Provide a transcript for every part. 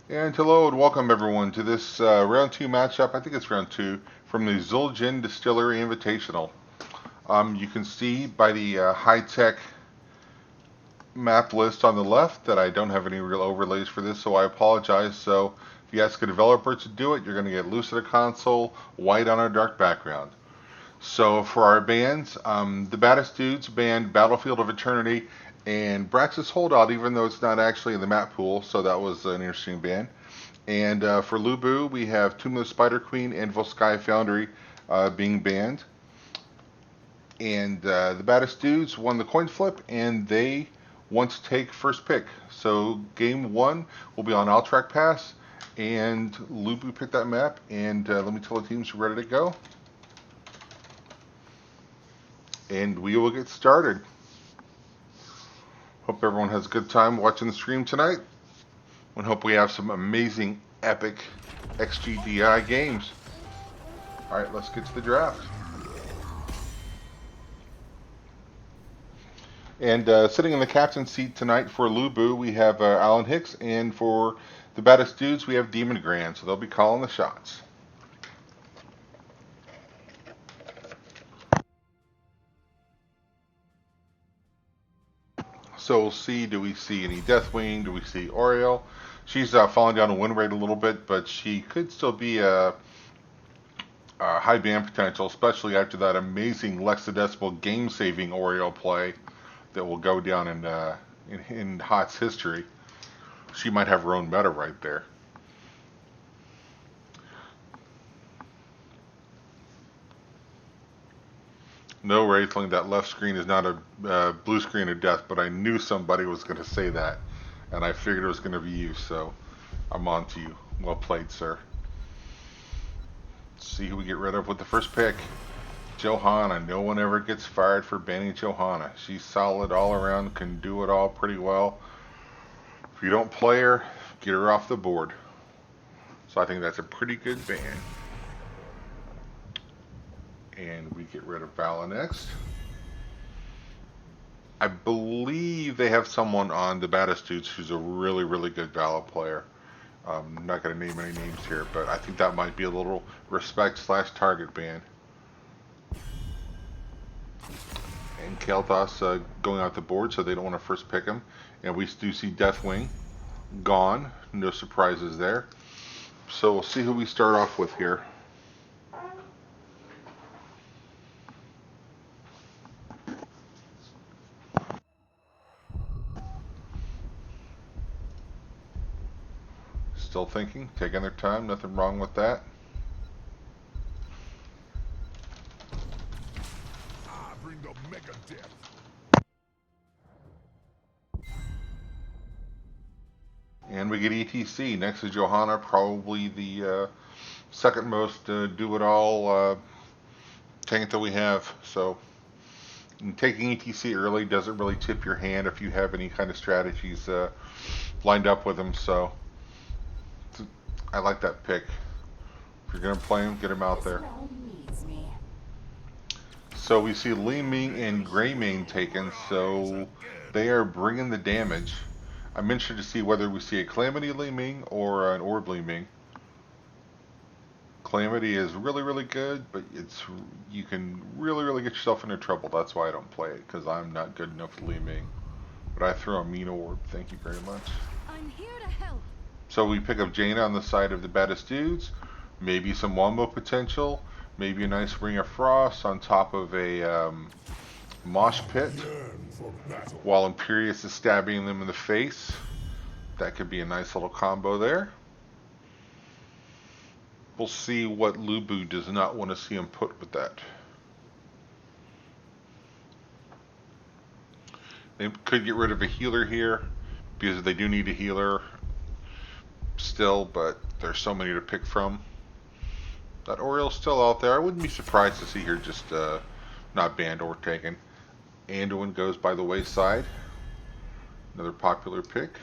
And hello and welcome everyone to this round two matchup. I think it's round two from the Zul'jin Distillery Invitational. You can see by the high-tech map list on the left that I don't have any real overlays for this, so I apologize. So if you ask a developer to do it, you're going to get Lucida console, white on a dark background. So for our bands, the Baddest Dudes banned Battlefield of Eternity and Braxis Holdout, even though it's not actually in the map pool, so that was an interesting ban. And for LuBu, we have Tomb of the Spider Queen and Volsky Foundry being banned. And the Baddest Dudes won the coin flip, and they want to take first pick. So game one will be on Altrac Pass, and LuBu picked that map. And let me tell the teams we're ready to go. And we will get started. Hope everyone has a good time watching the stream tonight. And hope we have some amazing, epic XGDI games. Alright, let's get to the draft. And sitting in the captain's seat tonight for LuBu, we have Alan Hicks, and for the Baddest Dudes, we have Demon Grand, so they'll be calling the shots. So we'll see, do we see any Deathwing, do we see Oriole? She's falling down a win rate a little bit, but she could still be a high ban potential, especially after that amazing Lexadecimal game-saving Oriole play that will go down in HOTS history. She might have her own meta right there. No, Wraithling, that left screen is not a blue screen of death, but I knew somebody was going to say that, and I figured it was going to be you, so I'm on to you. Well played, sir. Let's see who we get rid of with the first pick. Johanna. No one ever gets fired for banning Johanna. She's solid all around, can do it all pretty well. If you don't play her, get her off the board. So I think that's a pretty good ban. And we get rid of Vala next. I believe they have someone on the Baddest Dudes who's a really, really good Vala player. I'm not going to name any names here, but I think that might be a little respect/target ban. And Kael'thas going out the board, so they don't want to first pick him. And we do see Deathwing gone. No surprises there. So we'll see who we start off with here. Still thinking, taking their time, nothing wrong with that. Bring the mega death. And we get ETC next to Johanna, probably the second most do-it-all tank that we have. So taking ETC early doesn't really tip your hand if you have any kind of strategies lined up with him. So I like that pick. If you're going to play him, get him out there. So we see Li Ming and Greymane taken, so they are bringing the damage. I'm interested to see whether we see a Calamity Li Ming or an Orb Li Ming. Calamity is really, really good, but you can really get yourself into trouble. That's why I don't play it, because I'm not good enough with Li Ming. But I throw a mean orb. Thank you very much. I'm here to help. So we pick up Jaina on the side of the Baddest Dudes. Maybe some wombo potential. Maybe a nice Ring of Frost on top of a mosh pit. While Imperius is stabbing them in the face. That could be a nice little combo there. We'll see what LuBu does not want to see him put with that. They could get rid of a healer here, because they do need a healer still, but there's so many to pick from. That Oriole's still out there. I wouldn't be surprised to see her just not banned or taken. Anduin goes by the wayside. Another popular pick.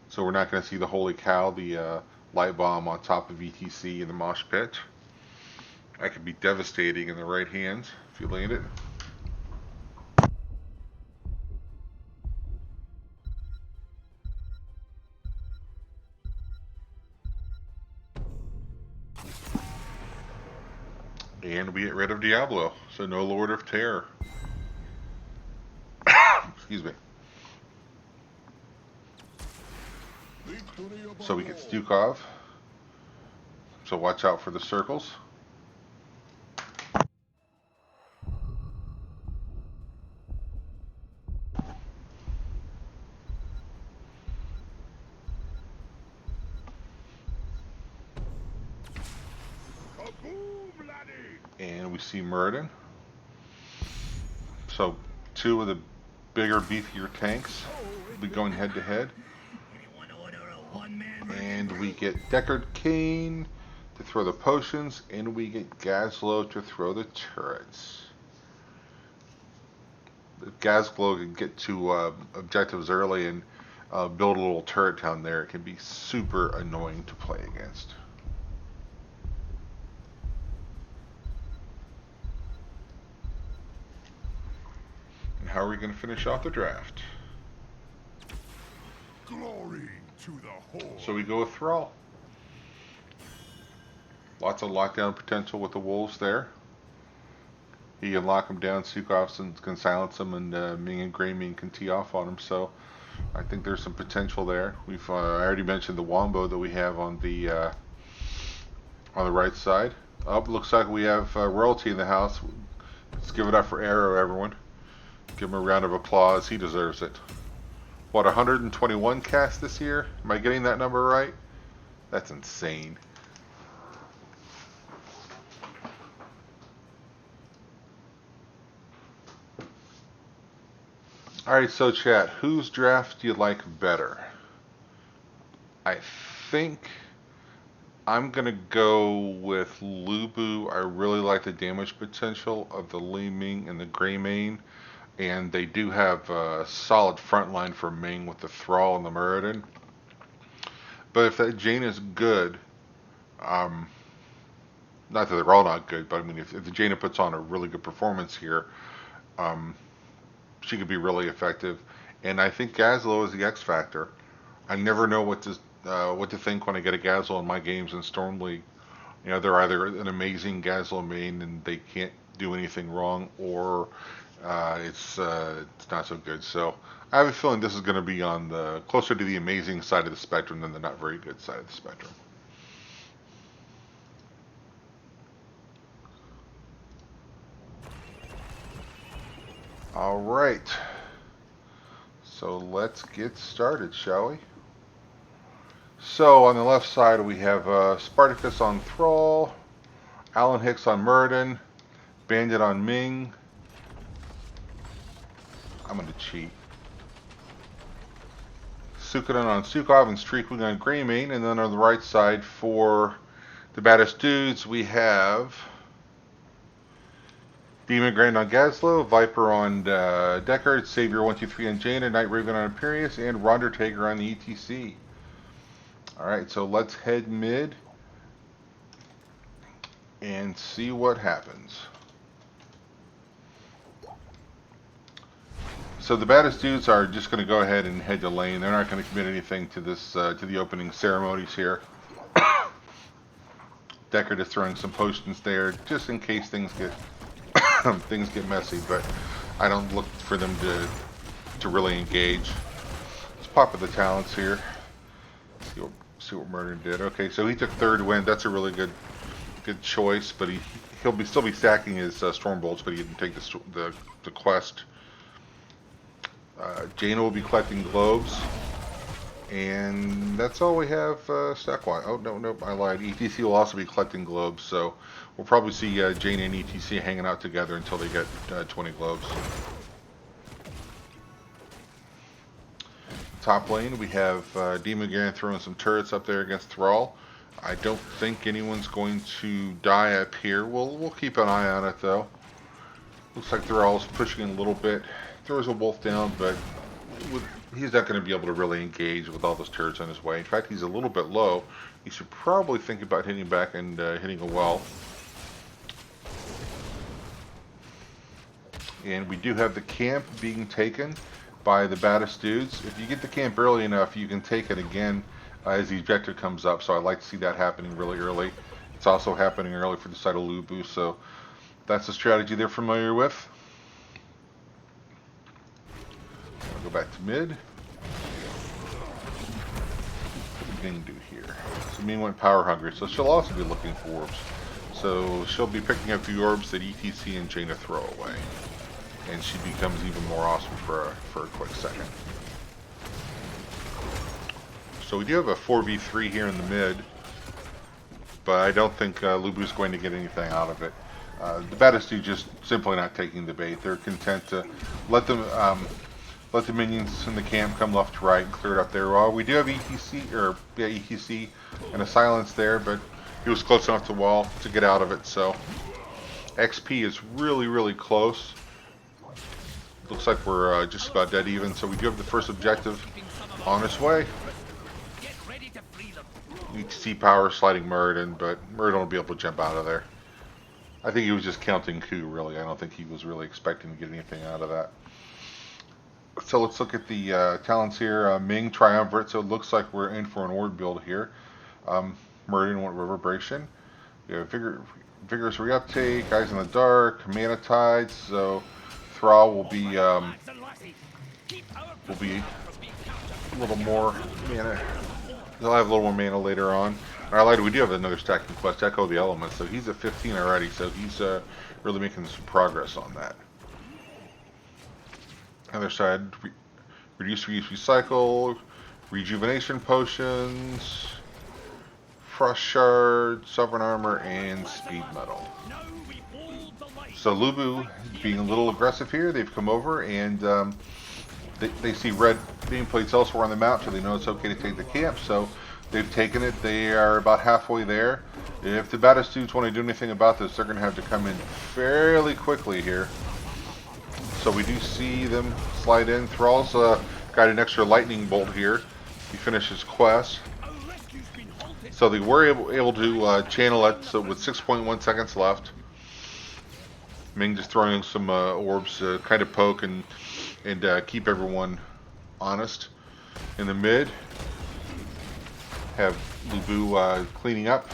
So we're not going to see the Holy Cow, the light bomb on top of ETC in the mosh pit. That could be devastating in the right hands if you land it. And we get rid of Diablo, so no Lord of Terror. Excuse me. So we get Stukov. So watch out for the circles. And we see Muradin. So two of the bigger, beefier tanks will be going head to head. And we get Deckard Cain to throw the potions, and we get Gazlo to throw the turrets. If Gazlo can get to objectives early and build a little turret down there, it can be super annoying to play against. And how are we going to finish off the draft? Glory to the Horde. So we go with Thrall. Lots of lockdown potential with the Wolves there. He can lock them down, Stukov can silence them, and Ming and Grey Ming can tee off on him. So I think there's some potential there. I already mentioned the Wombo that we have on the right side. Looks like we have royalty in the house. Let's give it up for Arrow, everyone. Give him a round of applause. He deserves it. What, 121 cast this year? Am I getting that number right? That's insane. Alright, so chat, whose draft do you like better? I think I'm going to go with LuBu. I really like the damage potential of the Li Ming and the Grey Mane. And they do have a solid front line for Ming with the Thrall and the Muradin. But if that Jaina is good, not that they're all not good, but I mean, if the Jaina puts on a really good performance here, she could be really effective. And I think Gazlo is the X factor. I never know what to think when I get a Gazlo in my games in Storm League. You know, they're either an amazing Gazlo main and they can't do anything wrong, or it's not so good. So I have a feeling this is going to be on the closer to the amazing side of the spectrum than the not very good side of the spectrum. All right. So let's get started, shall we? So on the left side we have Spartacus on Thrall, Alan Hicks on Muradin, Bandit on Ming. I'm going to cheat. Suikoden on Stukov and Streakwing on Grey Mane. And then on the right side for the Baddest Dudes we have Demon Grand on Gazlo, Viper on Deckard, Savior 123 on Jaina, Night Raven on Imperius, and Rondertaker on the ETC. Alright, so let's head mid and see what happens. So the Baddest Dudes are just going to go ahead and head to lane. They're not going to commit anything to this to the opening ceremonies here. Deckard is throwing some potions there just in case things get things get messy, but I don't look for them to really engage. Let's pop at the talents here. See what Murder did. Okay, so he took third win. That's a really good choice, but he'll still be stacking his storm bolts, but he didn't take the quest. Jaina will be collecting globes, and that's all we have stack-wise. Oh no, I lied. ETC will also be collecting globes, so we'll probably see Jaina and ETC hanging out together until they get 20 globes. Top lane, we have Demon Garen throwing some turrets up there against Thrall. I don't think anyone's going to die up here. We'll keep an eye on it though. Looks like Thrall's pushing in a little bit. Throws a wolf down, but he's not going to be able to really engage with all those turrets on his way. In fact, he's a little bit low. He should probably think about hitting back and hitting a well. And we do have the camp being taken by the Baddest Dudes. If you get the camp early enough, you can take it again as the objective comes up. So I'd like to see that happening really early. It's also happening early for the side of LuBu, so That's a strategy they're familiar with. I'll go back to mid. What did Ming do here? So Ming went power hungry, so she'll also be looking for orbs. So she'll be picking up the orbs that ETC and Jaina throw away. And she becomes even more awesome for a quick second. So we do have a 4v3 here in the mid, but I don't think LuBu's going to get anything out of it. The Baddest are just simply not taking the bait. They're content to let the minions in the camp come left to right and clear it up there. Well, we do have ETC and a silence there, but he was close enough to wall to get out of it. So XP is really, really close. Looks like we're just about dead even. So we do have the first objective on its way. ETC power sliding Muradin, but Muradin will be able to jump out of there. I think he was just counting coup, really. I don't think he was really expecting to get anything out of that. So let's look at the talents here. Ming Triumvirate, so it looks like we're in for an orb build here. Muradin went Reverberation. We have Vigorous Reuptake, Eyes in the Dark, Mana Tide, so Thrall will be a little more mana. They'll have a little more mana later on. I lied, we do have another stacking quest, Echo the Elements, so he's at 15 already, so he's really making some progress on that. Other side, reduce, reuse, recycle, rejuvenation potions, frost shard, sovereign armor, and speed metal. So LuBu being a little aggressive here, they've come over and they see red nameplates elsewhere on the map, so they know it's okay to take the camp. So they've taken it. They are about halfway there. If the Baddest dudes want to do anything about this, they're going to have to come in fairly quickly here. So we do see them slide in. Thrall's got an extra lightning bolt here. He finished his quest. So they were able to channel it, so with 6.1 seconds left. Ming just throwing some orbs to kind of poke and keep everyone honest. In the mid, have LuBu cleaning up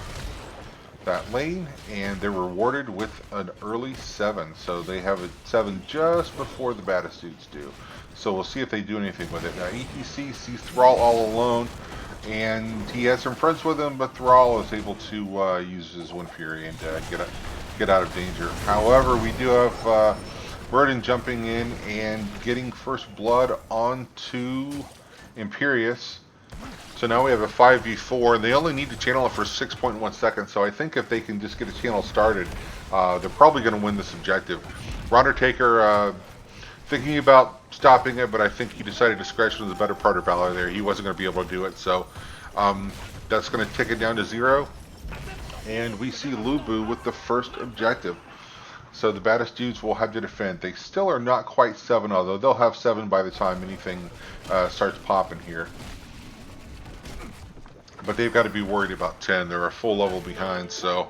that lane, and they're rewarded with an early 7. So they have a 7 just before the Baddest dudes do. So we'll see if they do anything with it. Now ETC sees Thrall all alone, and he has some friends with him, but Thrall is able to use his Wind Fury and get out of danger. However, we do have Muradin jumping in and getting first blood onto Imperius. So now we have a 5v4, and they only need to channel it for 6.1 seconds, so I think if they can just get a channel started, they're probably going to win this objective. Undertaker thinking about stopping it, but I think he decided discretion was the better part of valor there. He wasn't going to be able to do it, so that's going to tick it down to 0. And we see LuBu with the first objective. So the Baddest dudes will have to defend. They still are not quite 7, although they'll have 7 by the time anything starts popping here. But they've got to be worried about 10. They're a full level behind, so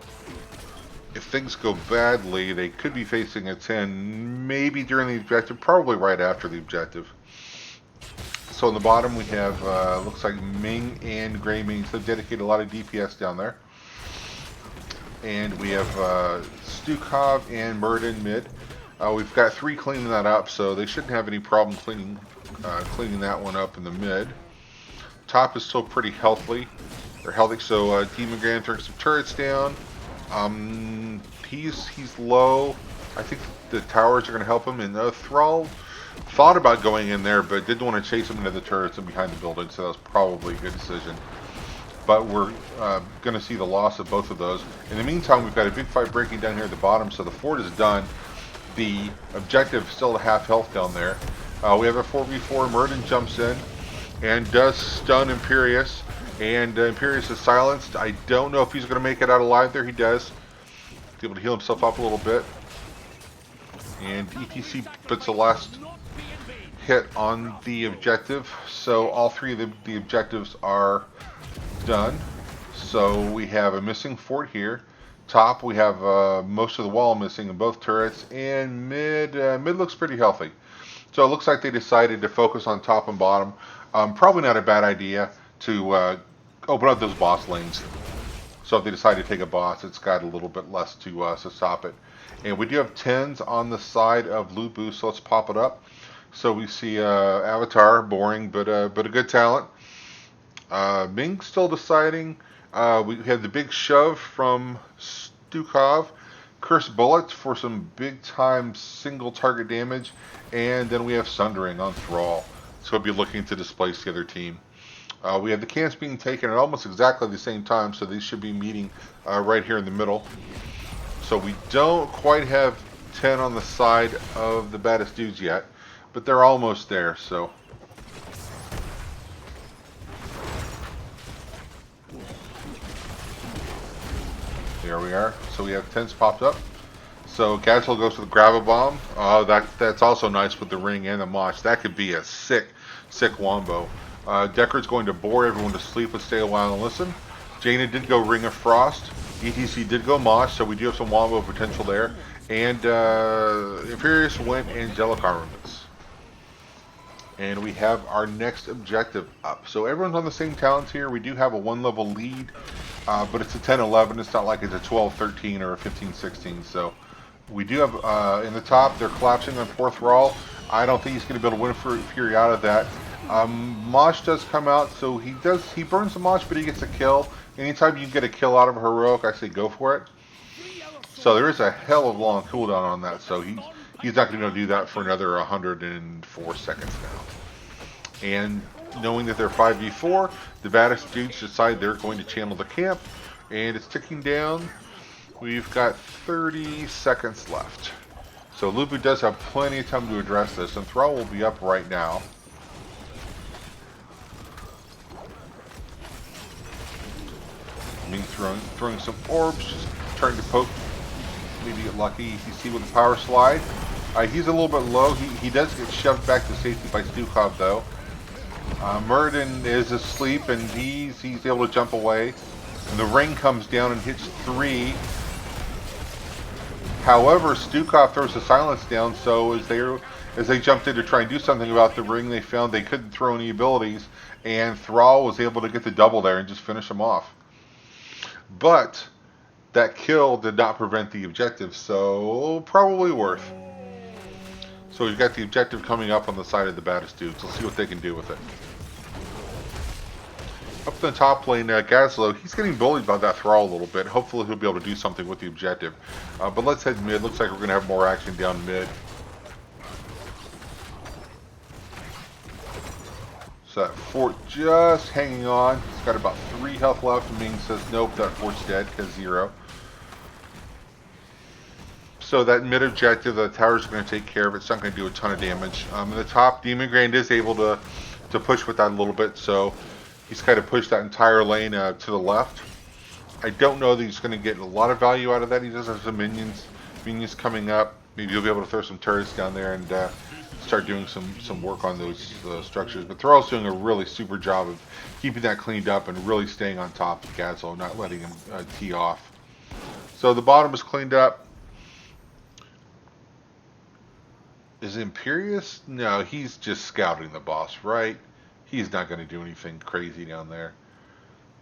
if things go badly, they could be facing a 10, maybe during the objective, probably right after the objective. So on the bottom we have, looks like Ming and Grey Ming, so dedicated a lot of DPS down there. And we have Stukov and Muradin mid. We've got 3 cleaning that up, so they shouldn't have any problem cleaning that one up in the mid. Top is still pretty healthy, so Demon Grand turns some turrets down. He's low. I think the towers are going to help him, and Thrall thought about going in there, but didn't want to chase him into the turrets and behind the building, so that was probably a good decision. But we're going to see the loss of both of those. In the meantime, we've got a big fight breaking down here at the bottom, so the fort is done. The objective is still at half health down there. We have a 4v4. Muradin jumps in and does stun Imperius, and Imperius is silenced. I don't know if he's going to make it out alive there. He does. He's able to heal himself up a little bit. And ETC puts the last hit on the objective. So all 3 of the objectives are done. So we have a missing fort here. Top, we have most of the wall missing in both turrets, and mid looks pretty healthy. So it looks like they decided to focus on top and bottom. Probably not a bad idea to open up those boss lanes. So if they decide to take a boss, it's got a little bit less to stop it. And we do have 10s on the side of LuBu, so let's pop it up. So we see Avatar, boring, but a good talent. Ming's still deciding. We have the big shove from Stukov. Curse Bullet for some big time single target damage. And then we have Sundering on Thrall. So he'll be looking to displace the other team. We have the camps being taken at almost exactly the same time, so these should be meeting right here in the middle. So we don't quite have 10 on the side of the Baddest dudes yet, but they're almost there, so. There we are. So we have 10s popped up. So Gazel goes for the Grab-A-Bomb. That's also nice with the ring and the mosh. That could be a sick wombo. Deckard's going to bore everyone to sleep with Stay a While and Listen. Jaina did go Ring of Frost. ETC did go mosh, so we do have some wombo potential there. And Imperius went Angelic Armaments. And we have our next objective up. So everyone's on the same talents here. We do have a 1-level lead, but it's a 10-11. It's not like it's a 12-13 or a 15-16. So we do have, in the top, they're collapsing on 4th Thrall. I don't think he's going to be able to win Fury out of that. Mosh does come out, so he burns the Mosh, but he gets a kill. Anytime you get a kill out of a heroic, I say go for it. So there is a hell of a long cooldown on that, so he's not going to do that for another 104 seconds now. And knowing that they're 5v4, the Baddest dudes decide they're going to channel the camp, and it's ticking down. We've got 30 seconds left. So LuBu does have plenty of time to address this, and Thrall will be up right now. Throwing some orbs, just trying to poke, maybe get lucky. You see with the power slide. He's a little bit low. He does get shoved back to safety by Stukov though. Muradin is asleep and he's able to jump away. And the ring comes down and hits 3. However, Stukov throws the silence down, so as they jumped in to try and do something about the ring, they found they couldn't throw any abilities, and Thrall was able to get the double there and just finish him off. But that kill did not prevent the objective, so probably worth. So we've got the objective coming up on the side of the Baddest dudes. Let's see what they can do with it. Up in the top lane, Gazlo, he's getting bullied by that Thrall a little bit. Hopefully he'll be able to do something with the objective. But let's head mid. Looks like we're going to have more action down mid. So that fort just hanging on. It's got about 3 health left. And Ming says, nope, that fort's dead because 0. So that mid objective, the tower's going to take care of it. It's not going to do a ton of damage. In the top, Demon Grand is able to push with that a little bit. So he's kind of pushed that entire lane to the left. I don't know that he's going to get a lot of value out of that. He does have some minions coming up. Maybe you'll be able to throw some turrets down there and start doing some work on those structures. But Thrall's doing a really super job of keeping that cleaned up and really staying on top of Gazlo, not letting him tee off. So the bottom is cleaned up. Is Imperius? No, he's just scouting the boss, right? He's not going to do anything crazy down there.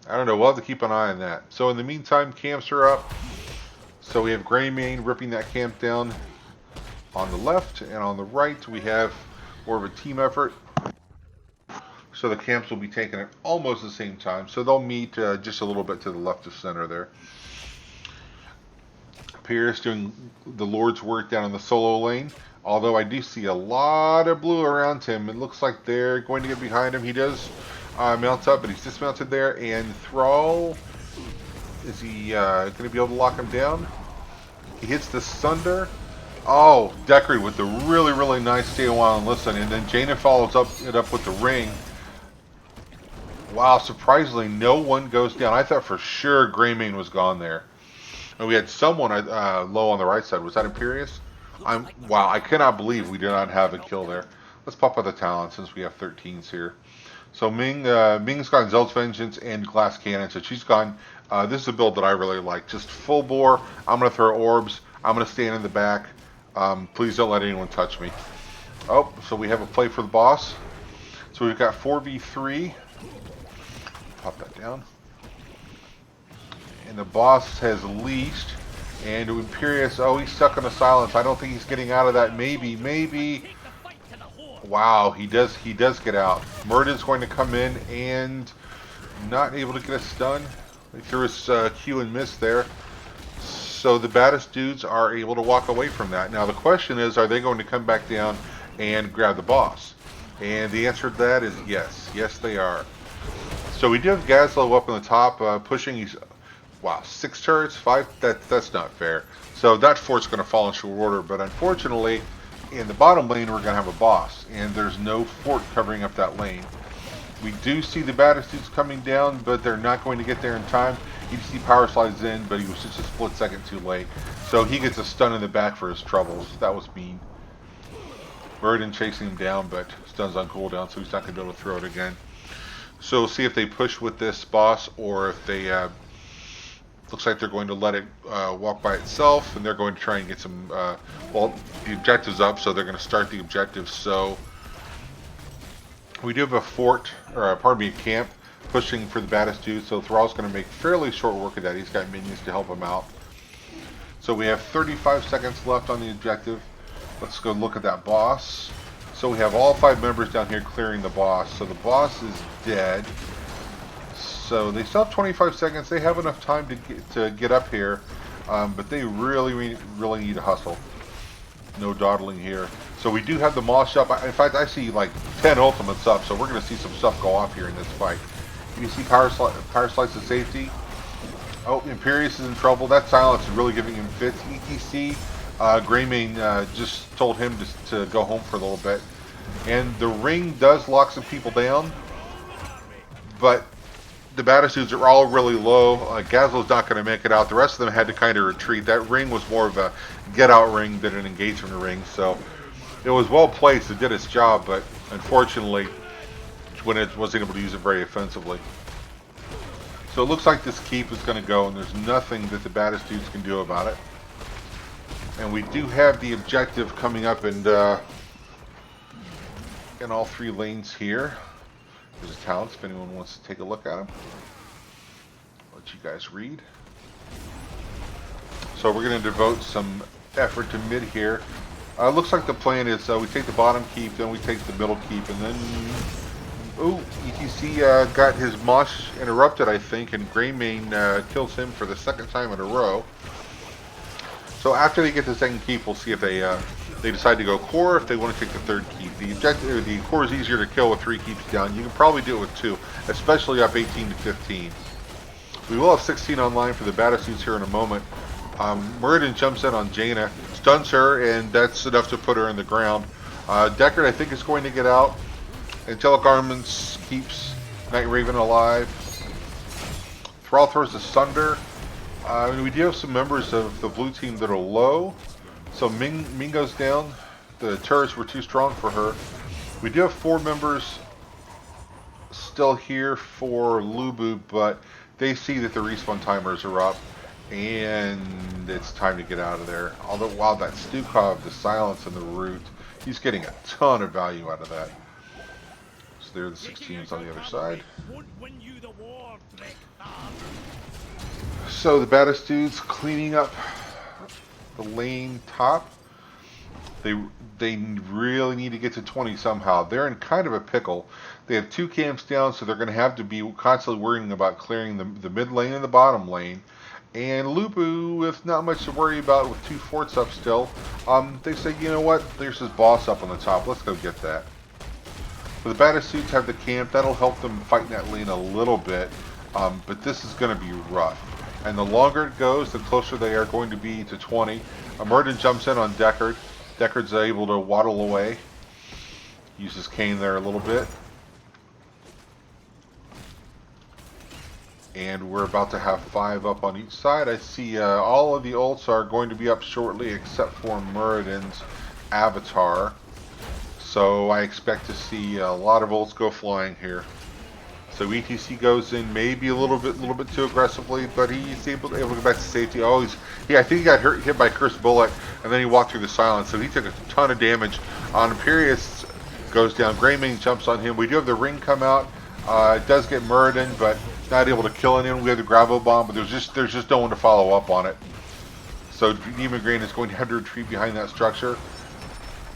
I don't know. We'll have to keep an eye on that. So in the meantime, camps are up. So we have Greymane ripping that camp down on the left, and on the right we have more of a team effort. So the camps will be taken at almost the same time. So they'll meet just a little bit to the left of center there. Pierce doing the Lord's work down in the solo lane. Although I do see a lot of blue around him. It looks like they're going to get behind him. He does mount up, but he's dismounted there. And Thrall, is he going to be able to lock him down? He hits the Sunder. Oh, Deckard with the really, really nice Stay a While and Listen. And then Jaina follows it up with the ring. Wow, surprisingly, no one goes down. I thought for sure Greymane was gone there. And we had someone low on the right side. Was that Imperius? Wow, I cannot believe we did not have a kill there. Let's pop out the talent since we have 13s here. So Ming's got Zeld's Vengeance and Glass Cannon, so she's gone. This is a build that I really like. Just full bore. I'm going to throw orbs. I'm going to stand in the back. Please don't let anyone touch me. Oh, so we have a play for the boss. So we've got 4v3. Pop that down. And the boss has leashed. And Imperius, oh, he's stuck in a silence. I don't think he's getting out of that. Maybe. Wow, he does get out. Murden's going to come in and not able to get a stun. He threw his Q and miss there. So the baddest dudes are able to walk away from that. Now the question is, are they going to come back down and grab the boss? And the answer to that is yes. Yes, they are. So we do have Gazlowe up on the top, pushing. He's, wow, 6 turrets, 5. That's not fair. So that fort's going to fall in short order. But unfortunately, in the bottom lane, we're going to have a boss, and there's no fort covering up that lane. We do see the baddest dudes coming down, but they're not going to get there in time. You see power slides in, but he was just a split second too late. So he gets a stun in the back for his troubles. That was mean. Murden chasing him down, but stun's on cooldown, so he's not going to be able to throw it again. So we'll see if they push with this boss, or if they... looks like they're going to let it walk by itself, and they're going to try and get some... well, the objective's up, so they're going to start the objective. So we do have a fort, or pardon me, a camp, pushing for the baddest dude, so Thrall's going to make fairly short work of that. He's got minions to help him out. So we have 35 seconds left on the objective. Let's go look at that boss. So we have all 5 members down here clearing the boss. So the boss is dead. So they still have 25 seconds. They have enough time to get up here, but they really need to hustle. No dawdling here. So we do have the Moss up. In fact, I see like 10 ultimates up, so we're going to see some stuff go off here in this fight. You see power slice to safety. Oh, Imperius is in trouble. That silence is really giving him fits. ETC, Greymane just told him to go home for a little bit. And the ring does lock some people down, but the baddest dudes are all really low. Gazlowe's not going to make it out. The rest of them had to kind of retreat. That ring was more of a get-out ring than an engagement ring, so it was well placed. It did its job, but unfortunately, when it wasn't able to use it very offensively. So it looks like this keep is going to go, and there's nothing that the baddest dudes can do about it. And we do have the objective coming up, and in all 3 lanes here. There's a talent if anyone wants to take a look at them. Let you guys read. So we're going to devote some effort to mid here. Looks like the plan is we take the bottom keep, then we take the middle keep, and then... Ooh, ETC got his mosh interrupted, I think, and Greymane kills him for the 2nd time in a row. So after they get the 2nd keep, we'll see if they decide to go core, if they want to take the 3rd keep. The core is easier to kill with 3 keeps down. You can probably do it with 2, especially up 18 to 15. We will have 16 online for the baddest dudes here in a moment. Muradin jumps in on Jaina, stuns her, and that's enough to put her in the ground. Deckard, I think, is going to get out. Angelic Garments keeps Night Raven alive. Thrall throws the Sunder. We do have some members of the blue team that are low. So Ming goes down. The turrets were too strong for her. We do have 4 members still here for LuBu, but they see that the respawn timers are up, and it's time to get out of there. Although, while that Stukov, the silence and the root, he's getting a ton of value out of that. So there are the 16s on the other side. So the baddest dudes cleaning up the lane top. They really need to get to 20 somehow. They're in kind of a pickle. They have 2 camps down, so they're going to have to be constantly worrying about clearing the mid lane and the bottom lane. And LuBu, with not much to worry about, with 2 forts up still, they say, you know what, there's this boss up on the top. Let's go get that. So the baddest dudes have the camp. That'll help them fight in that lane a little bit, but this is going to be rough. And the longer it goes, the closer they are going to be to 20. Murden jumps in on Deckard. Deckard's able to waddle away. Uses Kane there a little bit. And we're about to have 5 up on each side. I see all of the ults are going to be up shortly except for Muradin's avatar. So I expect to see a lot of ults go flying here. So ETC goes in maybe a little bit too aggressively, but he's able to go back to safety. Oh, I think he got hit by Cursed Bullet, and then he walked through the silence, so he took a ton of damage. On Imperius goes down. Greymane jumps on him. We do have the ring come out. It does get Muradin, but not able to kill anyone. We have the Gravo Bomb, but there's just no one to follow up on it. So Demon Grain is going to have to retreat behind that structure.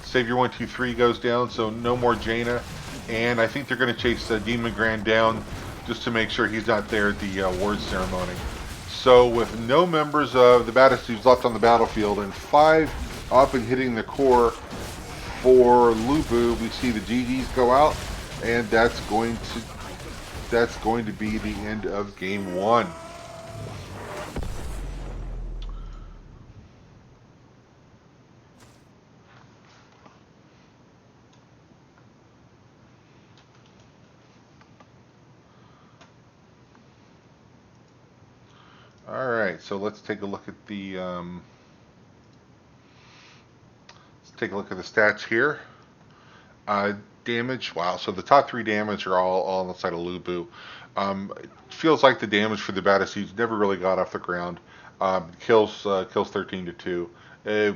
Savior 123 goes down, so no more Jaina. And I think they're going to chase Demon Grand down just to make sure he's not there at the award ceremony. So with no members of the Baddest Dudes left on the battlefield and 5 up and hitting the core for LuBu, we see the GGs go out, and that's going to be the end of game 1. All right, so let's take a look at the stats here. Damage. Wow. So the top 3 damage are all on the side of LuBu. It feels like the damage for the Baddest Dudes never really got off the ground. Kills 13 to 2. It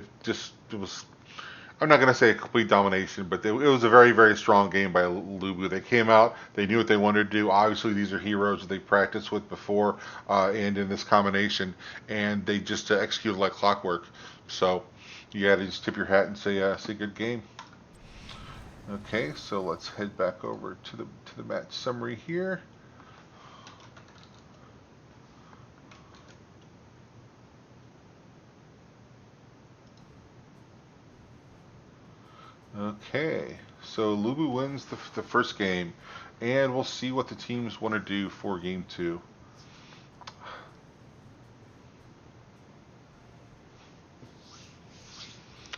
was. I'm not going to say a complete domination, but it was a very, very strong game by LuBu. They came out, they knew what they wanted to do. Obviously, these are heroes that they practiced with before and in this combination, and they just executed like clockwork. So you got to just tip your hat and say good game. Okay, so let's head back over to the match summary here. Okay, so LuBu wins the first game, and we'll see what the teams want to do for game 2.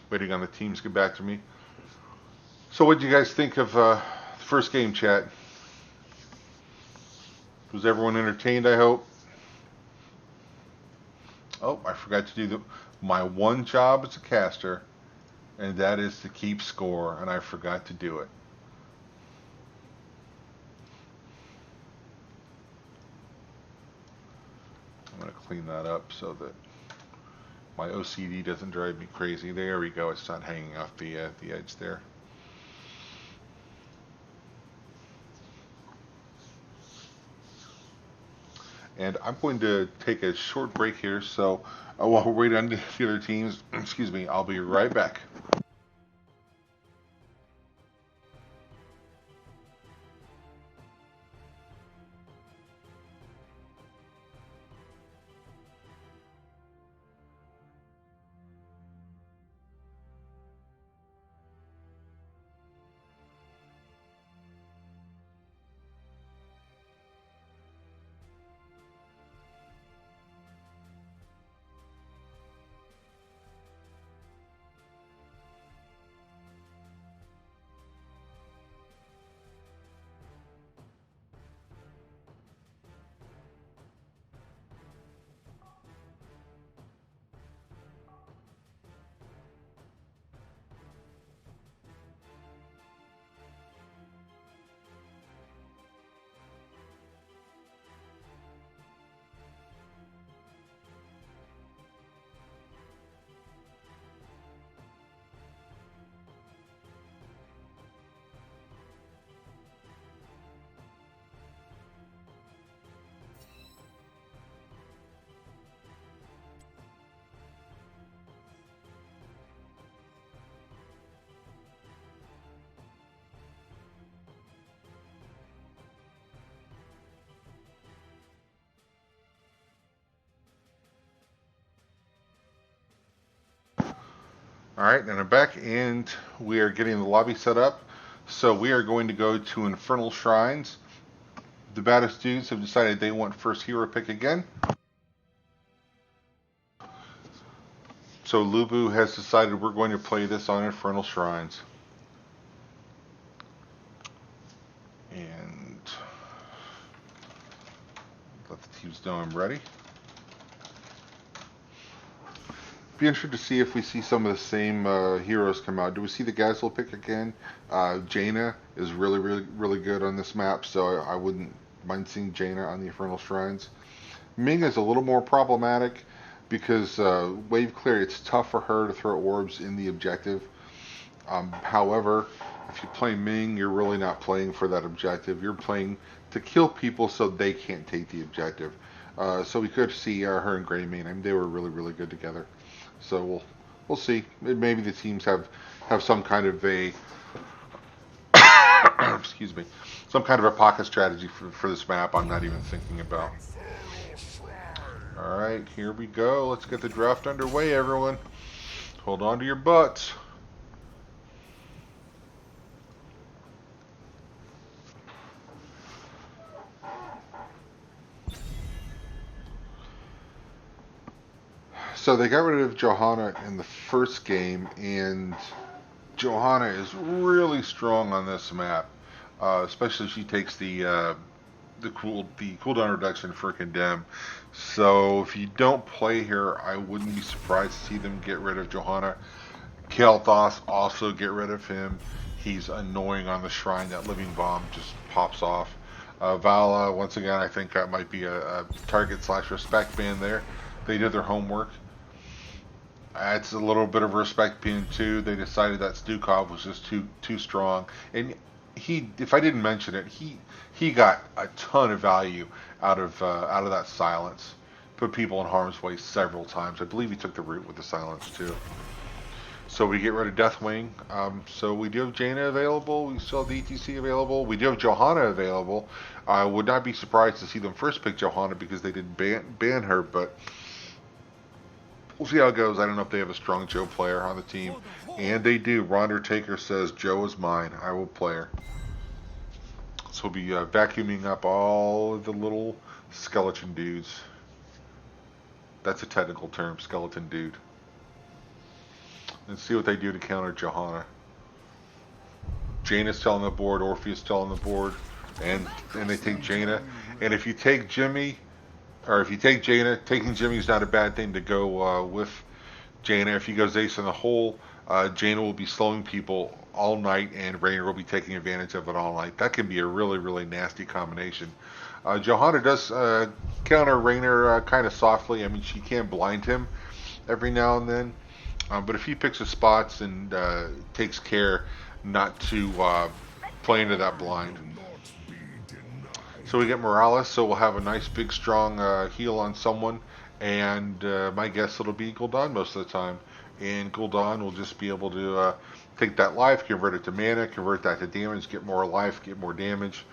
Waiting on the teams to get back to me. So what do you guys think of the first game, chat? Was everyone entertained, I hope? Oh, I forgot to do my one job as a caster, and that is to keep score, and I forgot to do it. I'm going to clean that up so that my OCD doesn't drive me crazy. There we go. It's not hanging off the edge there. And I'm going to take a short break here, so while we're waiting on the other teams, excuse me, I'll be right back. All right, and I'm back, and we are getting the lobby set up. So we are going to go to Infernal Shrines. The Baddest Dudes have decided they want first hero pick again. So LuBu has decided we're going to play this on Infernal Shrines. And let the teams know I'm ready. Be interested to see if we see some of the same heroes come out. Do we see the Gazelle pick again? Jaina is really good on this map, so I wouldn't mind seeing Jaina on the Infernal Shrines. Ming is a little more problematic because wave clear, it's tough for her to throw orbs in the objective. However, if you play Ming, you're really not playing for that objective. You're playing to kill people so they can't take the objective. So we could see her and Greymane. I mean, they were really, really good together. So we'll see. Maybe the teams have some kind of a excuse me, some kind of a pocket strategy for this map. I'm not even thinking about. All right, here we go. Let's get the draft underway, everyone. Hold on to your butts. So they got rid of Johanna in the first game, and Johanna is really strong on this map, especially if she takes the cooldown reduction for Condemn. So if you don't play her, I wouldn't be surprised to see them get rid of Johanna. Kael'thas also get rid of him. He's annoying on the shrine. That living bomb just pops off. Vala, once again, I think that might be a target / respect ban there. They did their homework. It's a little bit of a respect ban too. They decided that Stukov was just too strong, and if I didn't mention it, he got a ton of value out of that silence. Put people in harm's way several times. I believe he took the root with the silence too. So we get rid of Deathwing. So we do have Jaina available. We still have the ETC available. We do have Johanna available. I would not be surprised to see them first pick Johanna because they didn't ban her, but we'll see how it goes. I don't know if they have a strong Joe player on the team. And they do. Ron Undertaker says, Joe is mine. I will play her. So we'll be vacuuming up all of the little skeleton dudes. That's a technical term, skeleton dude. Let's see what they do to counter Johanna. Jaina's still on the board. Orpheus still on the board. And they take Jaina. And if you take Jimmy, or if you take Jaina, taking Jimmy is not a bad thing to go with Jaina. If he goes ace in the hole, Jaina will be slowing people all night, and Raynor will be taking advantage of it all night. That can be a really, really nasty combination. Johanna does counter Raynor kind of softly. I mean, she can blind him every now and then. But if he picks his spots and takes care not to play into that blind. So we get Morales, so we'll have a nice big strong heal on someone, and my guess it'll be Gul'dan most of the time. And Gul'dan will just be able to take that life, convert it to mana, convert that to damage, get more life, get more damage.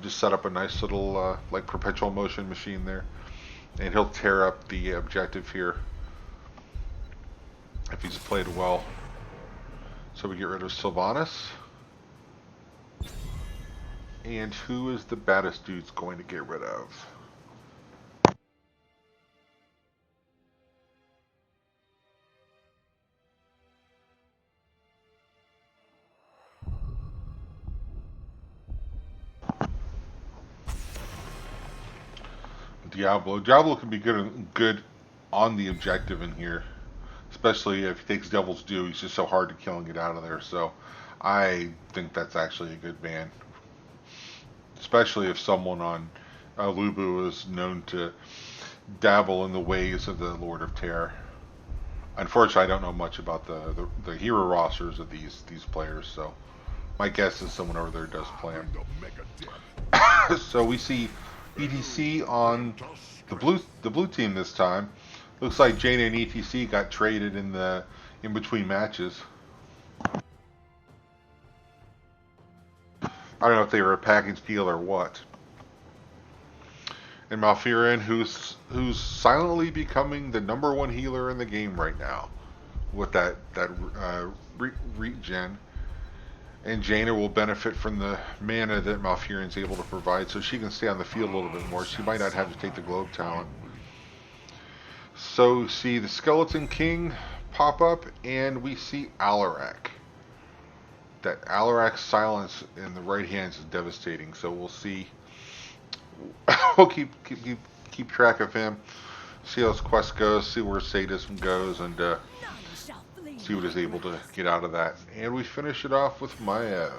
Just set up a nice little like perpetual motion machine there, and he'll tear up the objective here if he's played well. So we get rid of Sylvanas. And who is the baddest dude's going to get rid of? Diablo. Diablo can be good on the objective in here. Especially if he takes Devil's Due, he's just so hard to kill and get out of there. So I think that's actually a good ban. Especially if someone on LuBu is known to dabble in the ways of the Lord of Terror. Unfortunately, I don't know much about the hero rosters of these players, so my guess is someone over there does play them. So we see ETC on the blue team this time. Looks like Jaina and ETC got traded in between matches. I don't know if they were a package deal or what. And Malfurion, who's silently becoming the #1 healer in the game right now, with that regen. And Jaina will benefit from the mana that Malfurion's able to provide, so she can stay on the field a little bit more. She might not have to take the Globe talent. So we see the Skeleton King pop up, and we see Alarak. That Alarak silence in the right hand is devastating. So we'll see. We'll keep track of him. See how his quest goes. See where Sadism goes, and see what he's able to get out of that. And we finish it off with Maev.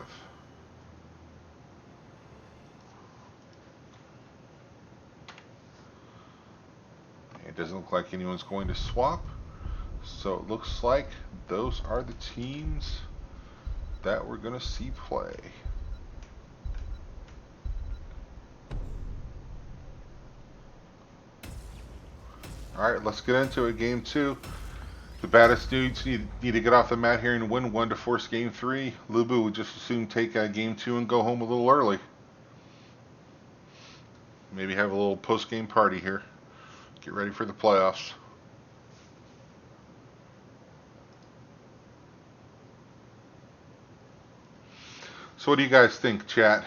It doesn't look like anyone's going to swap. So it looks like those are the teams that we're going to see play. Alright, let's get into it. Game 2. The baddest dudes need to get off the mat here and win 1 to force Game 3. LuBu would just as soon take Game 2 and go home a little early. Maybe have a little post-game party here. Get ready for the playoffs. So what do you guys think, chat?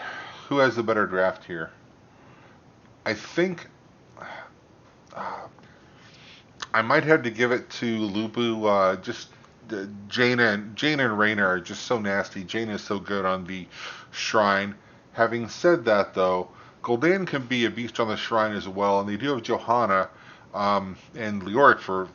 Who has the better draft here? I think I might have to give it to LuBu. Jaina and Reina are just so nasty. Jaina is so good on the Shrine. Having said that, though, Gul'dan can be a beast on the Shrine as well, and they do have Johanna and Leoric for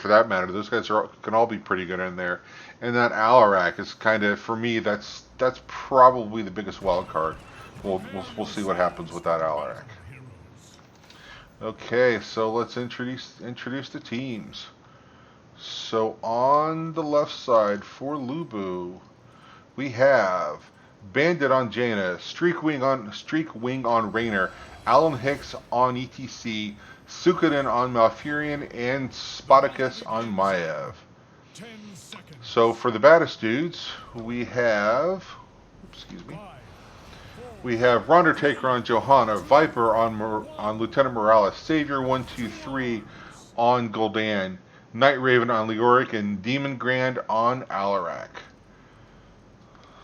that matter. Those guys can all be pretty good in there. And that Alarak is kind of, for me, that's probably the biggest wild card. We'll see what happens with that Alarak. Okay, so let's introduce the teams. So on the left side for LuBu, we have Bandit on Jaina, Streakwing on Raynor, Alan Hicks on ETC, Suikoden on Malfurion, and Spartacus on Maiev. So for the baddest dudes, we have, we have Rondertaker on Johanna, Viper on Lieutenant Morales, Savior 123 on Gul'dan, Night Raven on Leoric, and Demon Grand on Alarak.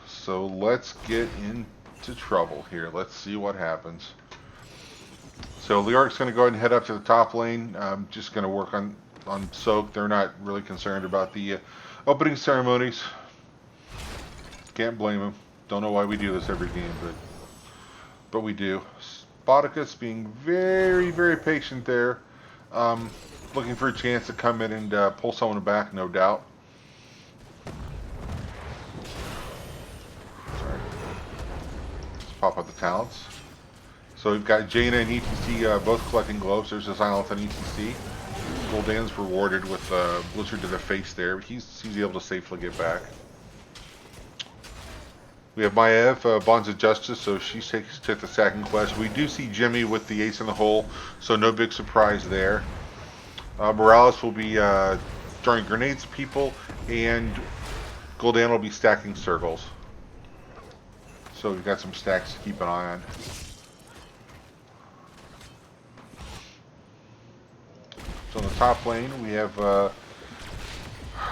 So let's get into trouble here. Let's see what happens. So Leoric's going to go ahead and head up to the top lane. I'm just going to work on Soak. They're not really concerned about the opening ceremonies. Can't blame them. Don't know why we do this every game, but we do. Spartacus being very, very patient there. Looking for a chance to come in and pull someone back, no doubt. Sorry. Let's pop out the talents. So we've got Jaina and ETC both collecting gloves. There's a silence on ETC. Gul'dan's rewarded with Blizzard to the face there. He's able to safely get back. We have Maiev, Bonds of Justice, so she takes to the second quest. We do see Jimmy with the ace in the hole, so no big surprise there. Morales will be throwing grenades at people, and Gul'dan will be stacking circles. So we've got some stacks to keep an eye on. So in the top lane, we have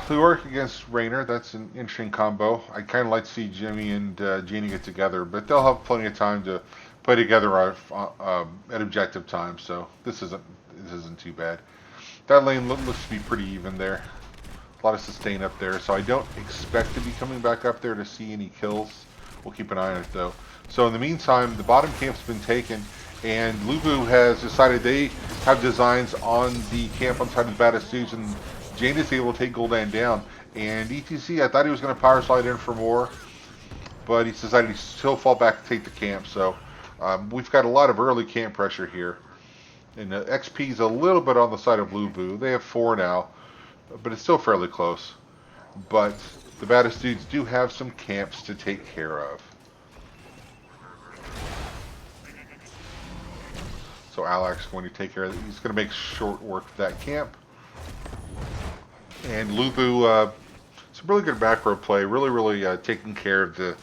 Leoric against Raynor. That's an interesting combo. I kind of like to see Jimmy and Jaina get together, but they'll have plenty of time to play together at objective time. So this isn't too bad. That lane looks to be pretty even there. A lot of sustain up there, so I don't expect to be coming back up there to see any kills. We'll keep an eye on it though. So in the meantime, the bottom camp's been taken, and LuBu has decided they have designs on the camp on the side of the baddest dudes, and Jaina's able to take Gul'dan down. And ETC, I thought he was going to power slide in for more, but he's decided to still fall back to take the camp. So we've got a lot of early camp pressure here. And XP's a little bit on the side of LuBu. They have 4 now, but it's still fairly close. But the baddest dudes do have some camps to take care of. So Alak's going to take care of it. He's going to make short work of that camp. And LuBu, some really good back row play. Really taking care of the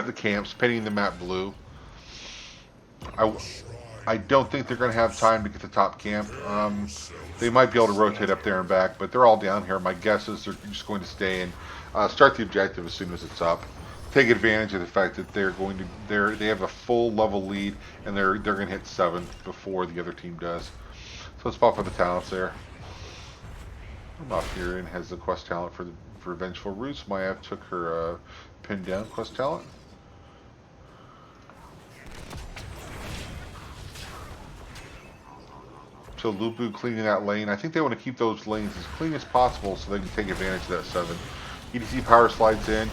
the camps, painting the map blue. I don't think they're going to have time to get the top camp. They might be able to rotate up there and back, but they're all down here. My guess is they're just going to stay and start the objective as soon as it's up. Take advantage of the fact that they have a full level lead, and they're going to hit 7 before the other team does. So let's pop for the talents there. Malfurion has the quest talent for Vengeful Roots. Maiev took her pinned down quest talent. So LuBu cleaning that lane. I think they want to keep those lanes as clean as possible so they can take advantage of that 7. EDC power slides in.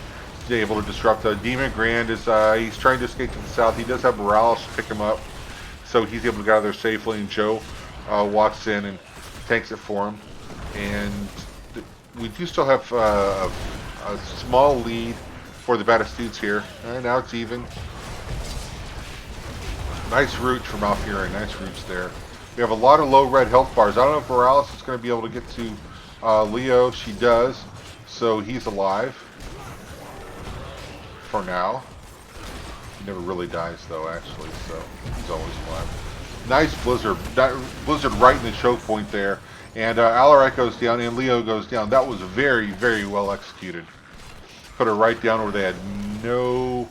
He's able to disrupt. Demon Grand is he's trying to escape to the south. He does have Morales to pick him up, so he's able to get out of there safely. And Joe walks in and tanks it for him. And we do still have a small lead for the baddest dudes here. And now it's even. Nice roots from Malfurion. Nice roots there. We have a lot of low red health bars. I don't know if Morales is going to be able to get to Leo. She does, so he's alive for now. He never really dies though, actually, so he's always alive. Nice blizzard, blizzard right in the choke point there, and Alaric goes down and Leo goes down. That was very, very well executed. Put her right down where they had no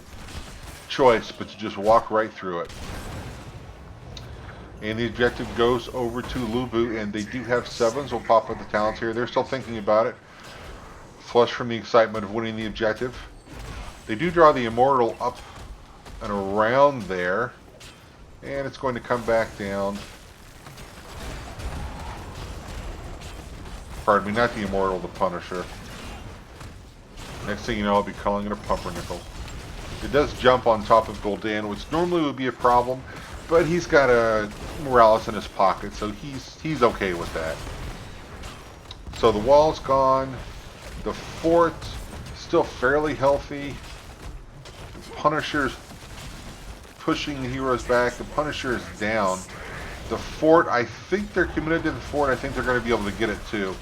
choice but to just walk right through it. And the objective goes over to LuBu, and they do have 7s. We'll pop up the talents here. They're still thinking about it. Flush from the excitement of winning the objective. They do draw the Immortal up and around there, and it's going to come back down. Pardon me, not the Immortal, the Punisher. Next thing you know, I'll be calling it a Pumpernickel. It does jump on top of Gul'dan, which normally would be a problem, but he's got a Morales in his pocket, so he's okay with that. So the wall's gone. The fort still fairly healthy. The Punisher's pushing the heroes back. The Punisher is down. The fort, I think they're committed to the fort. I think they're going to be able to get it too.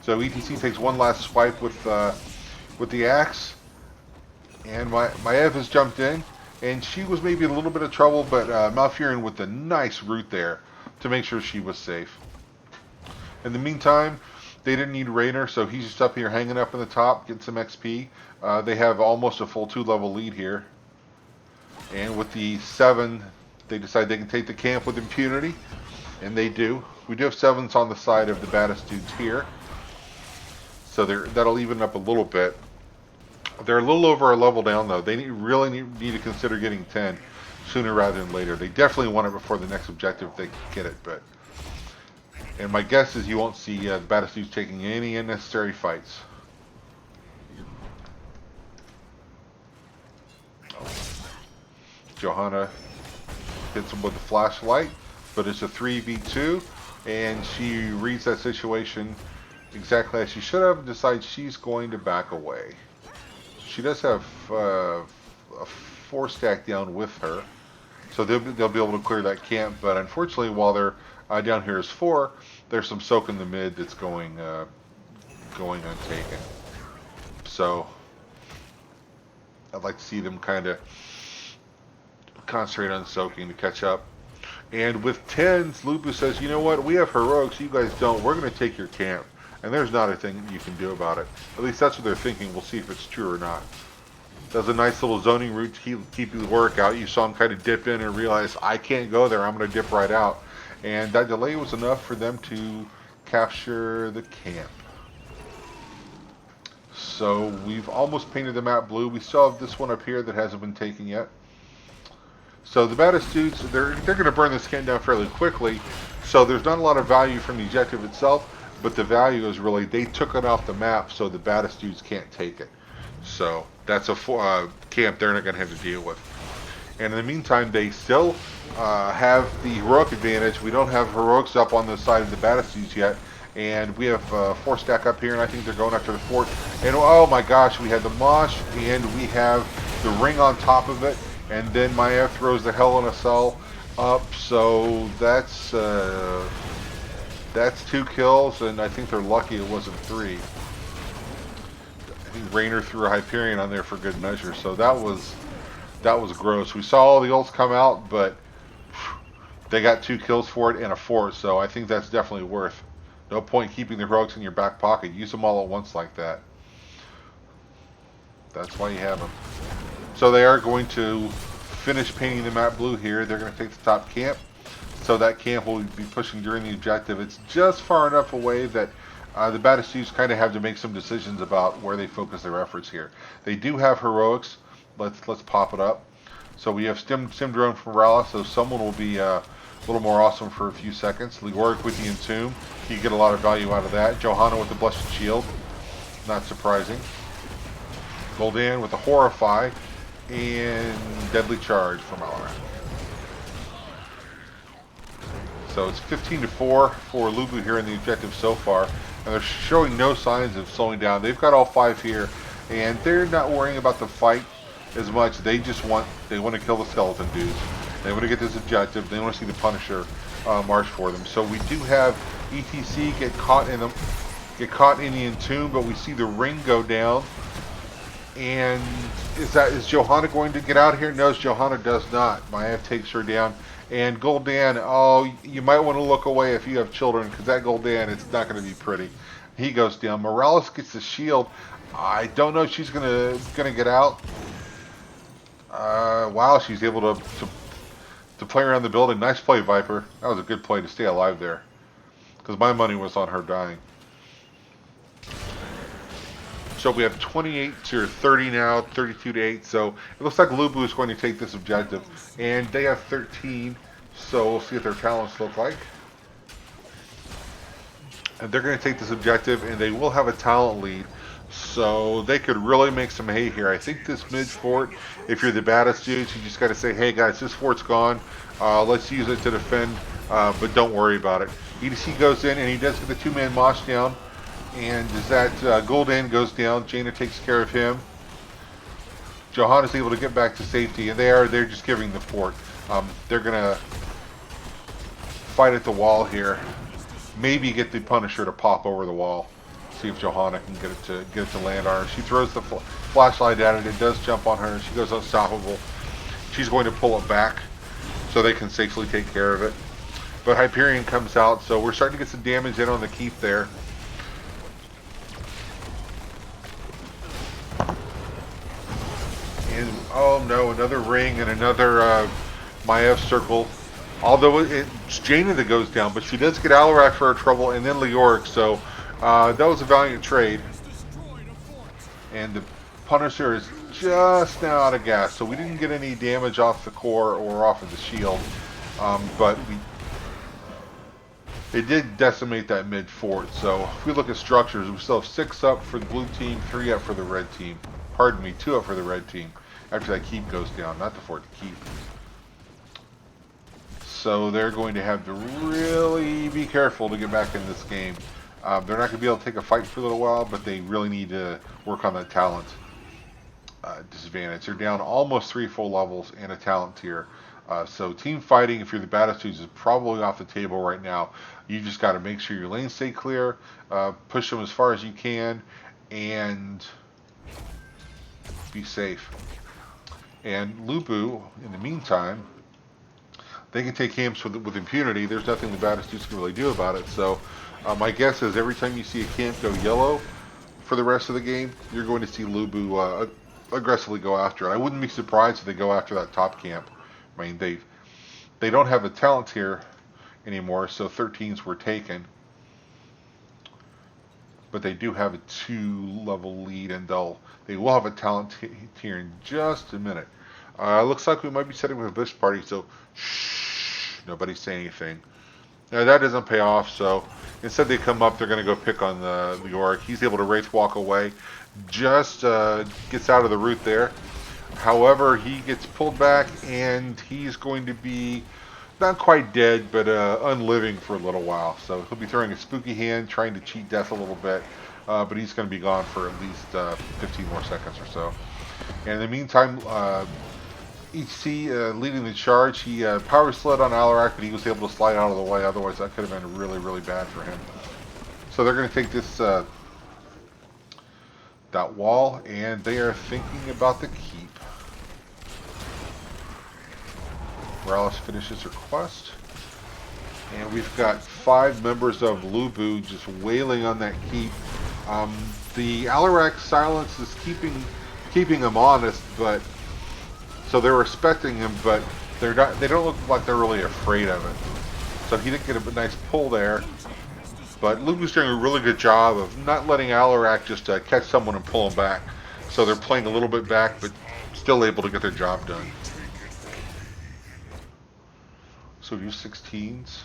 So ETC takes one last swipe with the axe, and Maev has jumped in, and she was maybe in a little bit of trouble, but Malfurion with a nice root there to make sure she was safe. In the meantime, they didn't need Raynor, so he's just up here hanging up in the top, getting some XP. They have almost a full 2-level lead here. And with the 7, they decide they can take the camp with impunity, and they do. We do have 7s on the side of the baddest dudes here, so that'll even up a little bit. They're a little over a level down, though. They really need to consider getting 10 sooner rather than later. They definitely want it before the next objective if they can get it, but... And my guess is you won't see the baddest dudes taking any unnecessary fights. Johanna hits him with the flashlight, but it's a 3v2, and she reads that situation exactly as she should have and decides she's going to back away. She does have a 4-stack down with her, so they'll be able to clear that camp, but unfortunately while they're down here as 4, there's some soak in the mid that's going untaken. So I'd like to see them kind of concentrate on soaking to catch up. And with 10s, LuBu says, you know what, we have heroics, you guys don't. We're going to take your camp. And there's not a thing you can do about it. At least that's what they're thinking. We'll see if it's true or not. Does a nice little zoning route to keep the work out. You saw him kind of dip in and realize, I can't go there, I'm going to dip right out. And that delay was enough for them to capture the camp. So we've almost painted the map blue. We still have this one up here that hasn't been taken yet. So the baddest dudes, they're going to burn this camp down fairly quickly. So there's not a lot of value from the objective itself, but the value is really they took it off the map, so the baddest dudes can't take it. So that's a camp they're not going to have to deal with. And in the meantime, they still have the heroic advantage. We don't have heroics up on the side of the baddest dudes yet. And we have 4-stack up here, and I think they're going after the fort. And oh my gosh, we had the mosh, and we have the ring on top of it. And then Maev throws the Hell in a Cell up. So that's 2 kills, and I think they're lucky it wasn't 3. I think Raynor threw a Hyperion on there for good measure. So that was gross. We saw all the ults come out, but they got 2 kills for it and a fort. So I think that's definitely worth. No point keeping the heroics in your back pocket. Use them all at once like that. That's why you have them. So they are going to finish painting the map blue here. They're going to take the top camp. So that camp will be pushing during the objective. It's just far enough away that the baddest dudes kind of have to make some decisions about where they focus their efforts here. They do have heroics. Let's pop it up. So we have Sim Drone from Morales, so someone will be a little more awesome for a few seconds. Leoric with the Entomb. You get a lot of value out of that. Johanna with the Blessed Shield. Not surprising. Gul'dan with the Horrify. And Deadly Charge from Alaric. So it's 15-4 for LuBu here in the objective so far. And they're showing no signs of slowing down. They've got all 5 here. And they're not worrying about the fight as much. They just want to kill the skeleton dudes. They want to get this objective. They want to see the Punisher march for them. So we do have ETC get caught in the entomb, but we see the ring go down. And is Johanna going to get out here? No, Johanna does not. Maiev takes her down. And Gul'dan, oh, you might want to look away if you have children, because that Gul'dan, it's not going to be pretty. He goes down. Morales gets the shield. I don't know if she's gonna get out. Wow, she's able to play around the building. Nice play, Viper. That was a good play to stay alive there, because my money was on her dying. So we have 28 to 30 now, 32 to 8. So it looks like LuBu is going to take this objective, and they have 13. So we'll see what their talents look like. And they're going to take this objective, and they will have a talent lead. So they could really make some hay here. I think this mid fort, if you're the baddest dudes, you just got to say, hey guys, this fort's gone. Let's use it to defend, but don't worry about it. EDC goes in, and he does get the two-man mosh down. And as that Gul'dan goes down, Jaina takes care of him. Johanna's able to get back to safety, and they're just giving the fort. They're gonna fight at the wall here. Maybe get the Punisher to pop over the wall. See if Johanna can get it to land on her. She throws the flashlight at it. It does jump on her. She goes unstoppable. She's going to pull it back so they can safely take care of it. But Hyperion comes out, so we're starting to get some damage in on the keep there. And oh no, another ring and another Maiev circle. Although it's Jaina that goes down, but she does get Alarak for her trouble, and then Leoric, so that was a valiant trade. And the Punisher is just now out of gas, so we didn't get any damage off the core or off of the shield, but they did decimate that mid fort. So if we look at structures, we still have 6 up for the blue team, 3 up for the red team. Pardon me, 2 up for the red team. After that keep goes down, not the fort, the keep. So they're going to have to really be careful to get back in this game. They're not going to be able to take a fight for a little while, but they really need to work on that talent disadvantage. They're down almost 3 full levels and a talent tier. So team fighting, if you're the baddest dudes, is probably off the table right now. You just got to make sure your lanes stay clear, push them as far as you can, and be safe. And LuBu, in the meantime, they can take camps with impunity. There's nothing the baddest dudes can really do about it. So my guess is every time you see a camp go yellow for the rest of the game, you're going to see LuBu aggressively go after it. I wouldn't be surprised if they go after that top camp. I mean, they don't have a talent tier anymore, so 13s were taken. But they do have a 2-level lead, and they will have a talent tier in just a minute. Looks like we might be setting up a bush party, so shh, nobody say anything. Now that doesn't pay off, so instead they come up, they're going to go pick on the Leoric. He's able to wraith walk away, just gets out of the route there. However, he gets pulled back, and he's going to be not quite dead, but unliving for a little while. So he'll be throwing a spooky hand, trying to cheat death a little bit, but he's going to be gone for at least 15 more seconds or so. And in the meantime, EC leading the charge. He power slid on Alarak, but he was able to slide out of the way. Otherwise, that could have been really, really bad for him. So they're going to take this that wall, and they are thinking about the keep. Morales finishes her quest, and we've got 5 members of LuBu just wailing on that keep. The Alarak silence is keeping them honest, but so they're respecting him, but they don't look like they're really afraid of it. So he didn't get a nice pull there, but LuBu's doing a really good job of not letting Alarak just catch someone and pull him back. So they're playing a little bit back, but still able to get their job done. So we do 16s,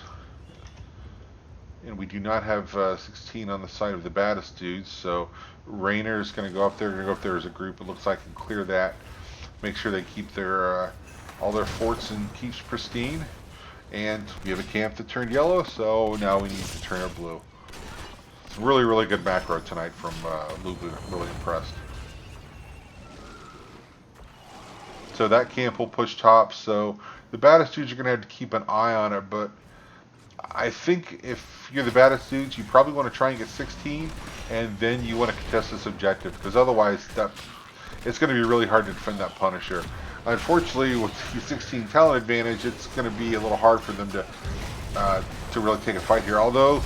and we do not have 16 on the side of the baddest dudes, so Rainer is going to go up there. They're going to go up there as a group. It looks like and clear that. Make sure they keep their all their forts and keeps pristine. And we have a camp that turned yellow, so now we need to turn it blue. It's really, really good macro tonight from LuBu. Really impressed. So that camp will push top, so the baddest dudes are going to have to keep an eye on it, but I think if you're the baddest dudes, you probably want to try and get 16, and then you want to contest this objective, because otherwise it's going to be really hard to defend that Punisher. Unfortunately, with the 16 talent advantage, it's going to be a little hard for them to really take a fight here. Although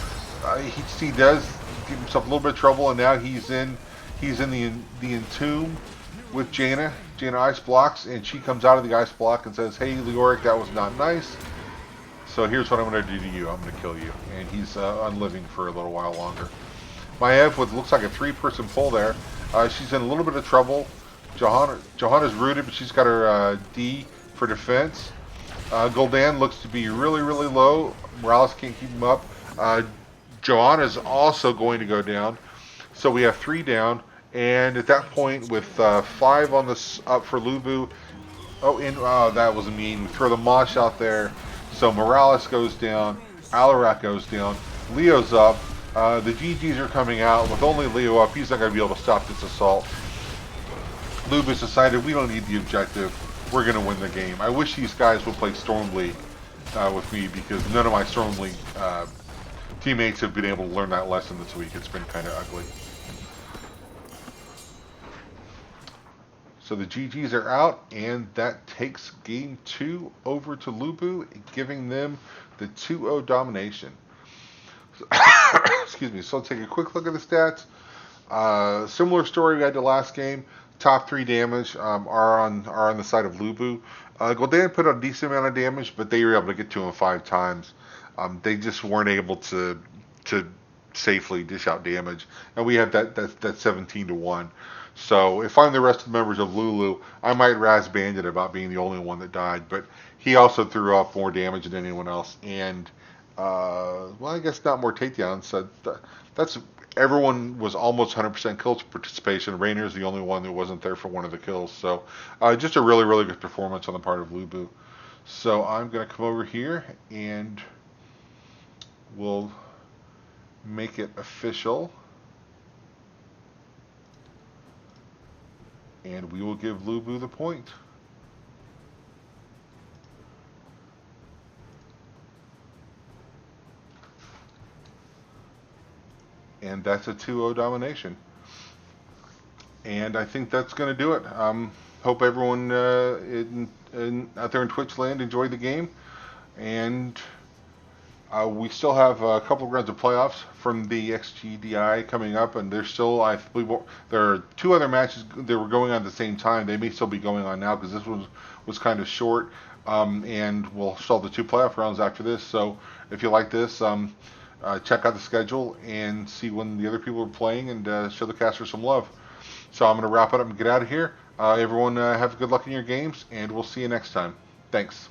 he does give himself a little bit of trouble, and now he's in the entomb with Jaina. Jaina ice blocks, and she comes out of the ice block and says, "Hey, Leoric, that was not nice. So here's what I'm going to do to you. I'm going to kill you." And he's unliving for a little while longer. Maev with looks like a 3-person pull there. She's in a little bit of trouble. Johanna's rooted, but she's got her D for defense. Gul'dan looks to be really, really low. Morales can't keep him up. Johanna's also going to go down. So we have 3 down. And at that point, with 5 on the up for LuBu. Oh, that was mean. We throw the Mosh out there. So Morales goes down. Alarak goes down. Leo's up. The GGs are coming out. With only Leo up, he's not going to be able to stop this assault. LuBu's decided we don't need the objective. We're going to win the game. I wish these guys would play Storm League with me, because none of my Storm League teammates have been able to learn that lesson this week. It's been kind of ugly. So the GGs are out, and that takes game 2 over to LuBu, giving them the 2-0 domination. Excuse me. So let's take a quick look at the stats. Similar story we had the last game. Top 3 damage are on the side of LuBu. Gul'dan put a decent amount of damage, but they were able to get to him 5 times. They just weren't able to safely dish out damage, and we had that 17-1. So if I'm the rest of the members of Lulu, I might razz Bandit about being the only one that died, but he also threw off more damage than anyone else, and well, I guess not more takedowns. So that's everyone was almost 100% kill participation. Rainer's the only one that wasn't there for one of the kills. So just a really, really good performance on the part of LuBu. So I'm going to come over here and we'll make it official. And we will give LuBu the point. And that's a 2-0 domination. And I think that's going to do it. Hope everyone out there in Twitch land enjoyed the game. And we still have a couple of rounds of playoffs from the XGDI coming up, and there's still, I believe, there are 2 other matches that were going on at the same time. They may still be going on now because this one was kind of short, and we'll still have the 2 playoff rounds after this. So if you like this, check out the schedule and see when the other people are playing, and show the caster some love. So I'm going to wrap it up and get out of here. Everyone have good luck in your games, and we'll see you next time. Thanks.